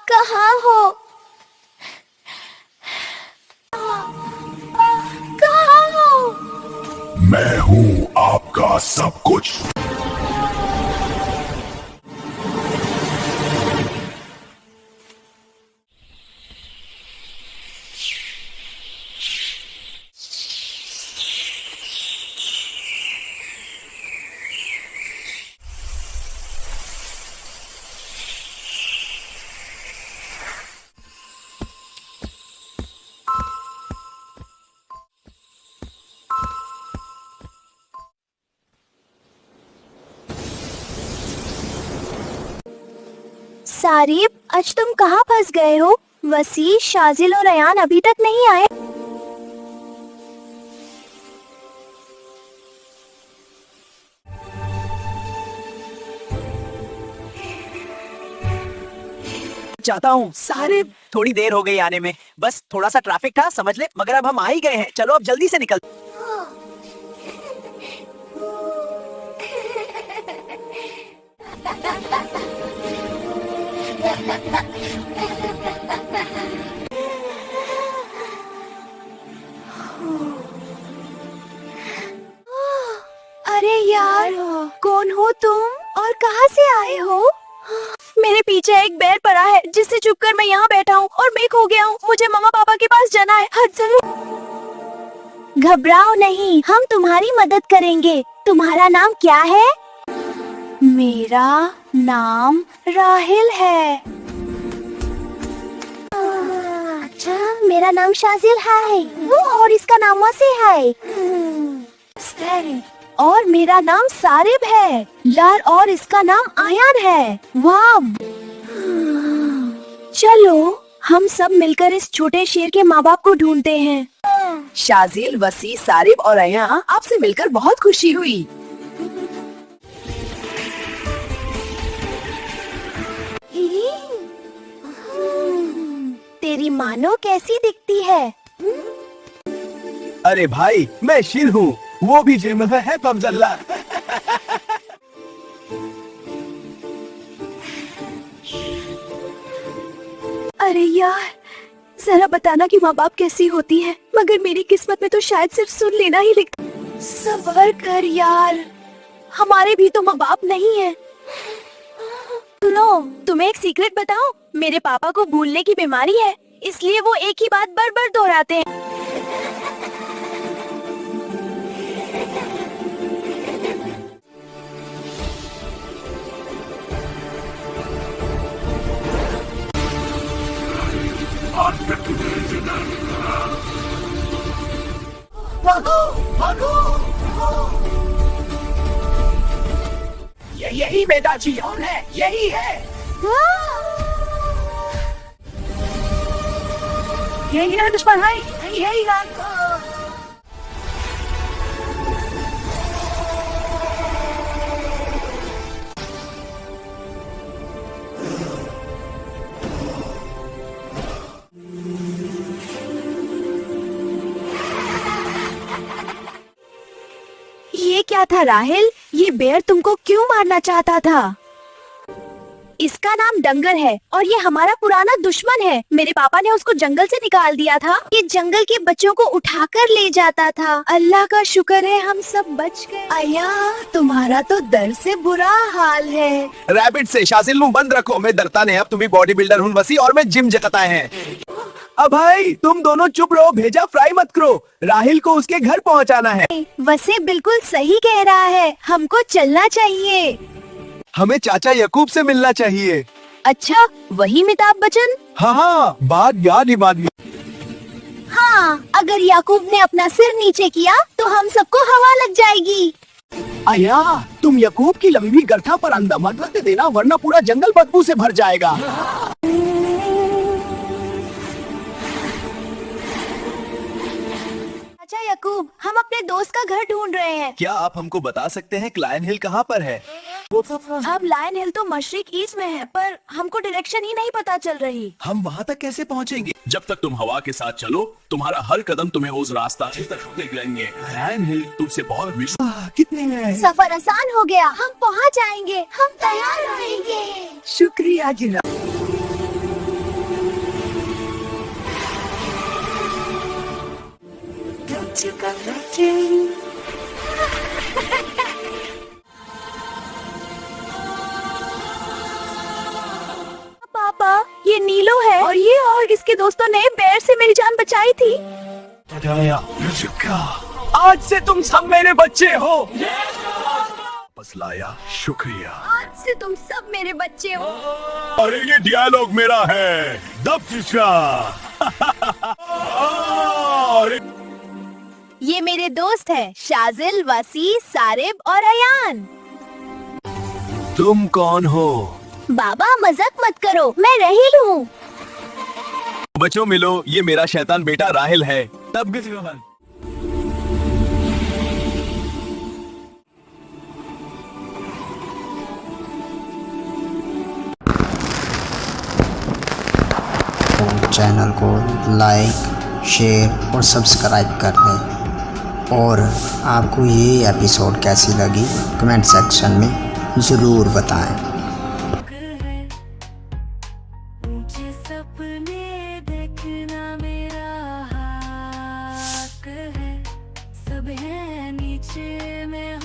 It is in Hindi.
कहाँ हो? कहाँ हो? मैं हूँ आपका सब कुछ। सारिब, आज तुम कहाँ फंस गए हो? वसी, शाजिल और अयान अभी तक नहीं आए। चाहता हूँ सारे थोड़ी देर हो गई आने में, बस थोड़ा सा ट्रैफिक था समझ ले, मगर अब हम आ ही गए हैं। चलो अब जल्दी से निकल। अरे यार, कौन हो तुम और कहाँ से आए हो? मेरे पीछे एक बैर पड़ा है जिससे छुपकर मैं यहाँ बैठा हूँ और मैं खो गया हूँ। मुझे मम्मा पापा के पास जाना है। हद जरूर। घबराओ नहीं, हम तुम्हारी मदद करेंगे। तुम्हारा नाम क्या है? मेरा नाम राहिल है। अच्छा, मेरा नाम शाजिल है। वो और इसका नाम वसी है। और मेरा नाम सारिब है। यार, और इसका नाम आयान है। वाह! चलो हम सब मिलकर इस छोटे शेर के माँ बाप को ढूंढते हैं। शाजिल, वसी, सारिब और अयान, आपसे मिलकर बहुत खुशी हुई। तेरी मानो कैसी दिखती है? अरे भाई, मैं शेर हूँ, वो भी जिम में है कमजल्ला। अरे यार, जरा बताना कि माँ बाप कैसी होती है। मगर मेरी किस्मत में तो शायद सिर्फ सुन लेना ही लिखा। सब्र कर यार, हमारे भी तो माँ बाप नहीं है। सुनो, तुम्हें एक सीक्रेट बताऊं? मेरे पापा को भूलने की बीमारी है, इसलिए वो एक ही बात बार बार दोहराते हैं। यही मेरा जीवन है, यही है, यही है दुश्मन है, यही है। ये क्या था राहिल? ये बेर तुमको क्यों मारना चाहता था? इसका नाम डंगर है और ये हमारा पुराना दुश्मन है। मेरे पापा ने उसको जंगल से निकाल दिया था। ये जंगल के बच्चों को उठाकर ले जाता था। अल्लाह का शुक्र है हम सब बच गए। अया, तुम्हारा तो डर से बुरा हाल है। रैबिट से शाजिल नु बंद रखो, मैं डरता नहीं। अब तुम भी बॉडी बिल्डर हूँ वसी, और मैं जिम जताता है। अब भाई तुम दोनों चुप रहो, भेजा फ्राई मत करो। राहिल को उसके घर पहुँचाना है। वसे बिल्कुल सही कह रहा है, हमको चलना चाहिए। हमें चाचा यकूब से मिलना चाहिए। अच्छा, वही अमिताभ बच्चन? हाँ, बात याद ही बात। हाँ, अगर याकूब ने अपना सिर नीचे किया तो हम सबको हवा लग जाएगी। अया, तुम यकूब की लंबी गर्था पर अंधा मत रख देना, वरना पूरा जंगल बदबू से भर जाएगा। अच्छा याकूब, हम अपने दोस्त का घर ढूंढ रहे हैं। क्या आप हमको बता सकते हैं कि लायन हिल कहाँ पर है? अब लायन हिल तो मशरिक ईस्ट में है, पर हमको डायरेक्शन ही नहीं पता चल रही। हम वहाँ तक कैसे पहुँचेंगे? जब तक तुम हवा के साथ चलो, तुम्हारा हर कदम तुम्हें उस रास्ता तक लेंगे। लायन हिल तुमसे बहुत कितने हैं? सफर आसान हो गया, हम पहुँच जाएंगे। हम तैयार रहेंगे। शुक्रिया जनाब। पापा, ये नीलो है और ये और इसके दोस्तों ने बेर से मेरी जान बचाई थी। आज से तुम सब मेरे बच्चे हो। बस लाया, शुक्रिया। आज से तुम सब मेरे बच्चे हो। अरे ये डियालॉग मेरा है, दब किसका? अरे ये मेरे दोस्त हैं, शाजिल, वसी, सारिब और अयान। तुम कौन हो? बाबा मजाक मत करो, मैं राहिल हूँ। बच्चों मिलो, ये मेरा शैतान बेटा राहिल है। तब किसी को चैनल को लाइक, शेयर और सब्सक्राइब कर दें। और आपको ये एपिसोड कैसी लगी कमेंट सेक्शन में ज़रूर बताएं। ऊंचे सपने देखना मेरा हक है, सब है नीचे में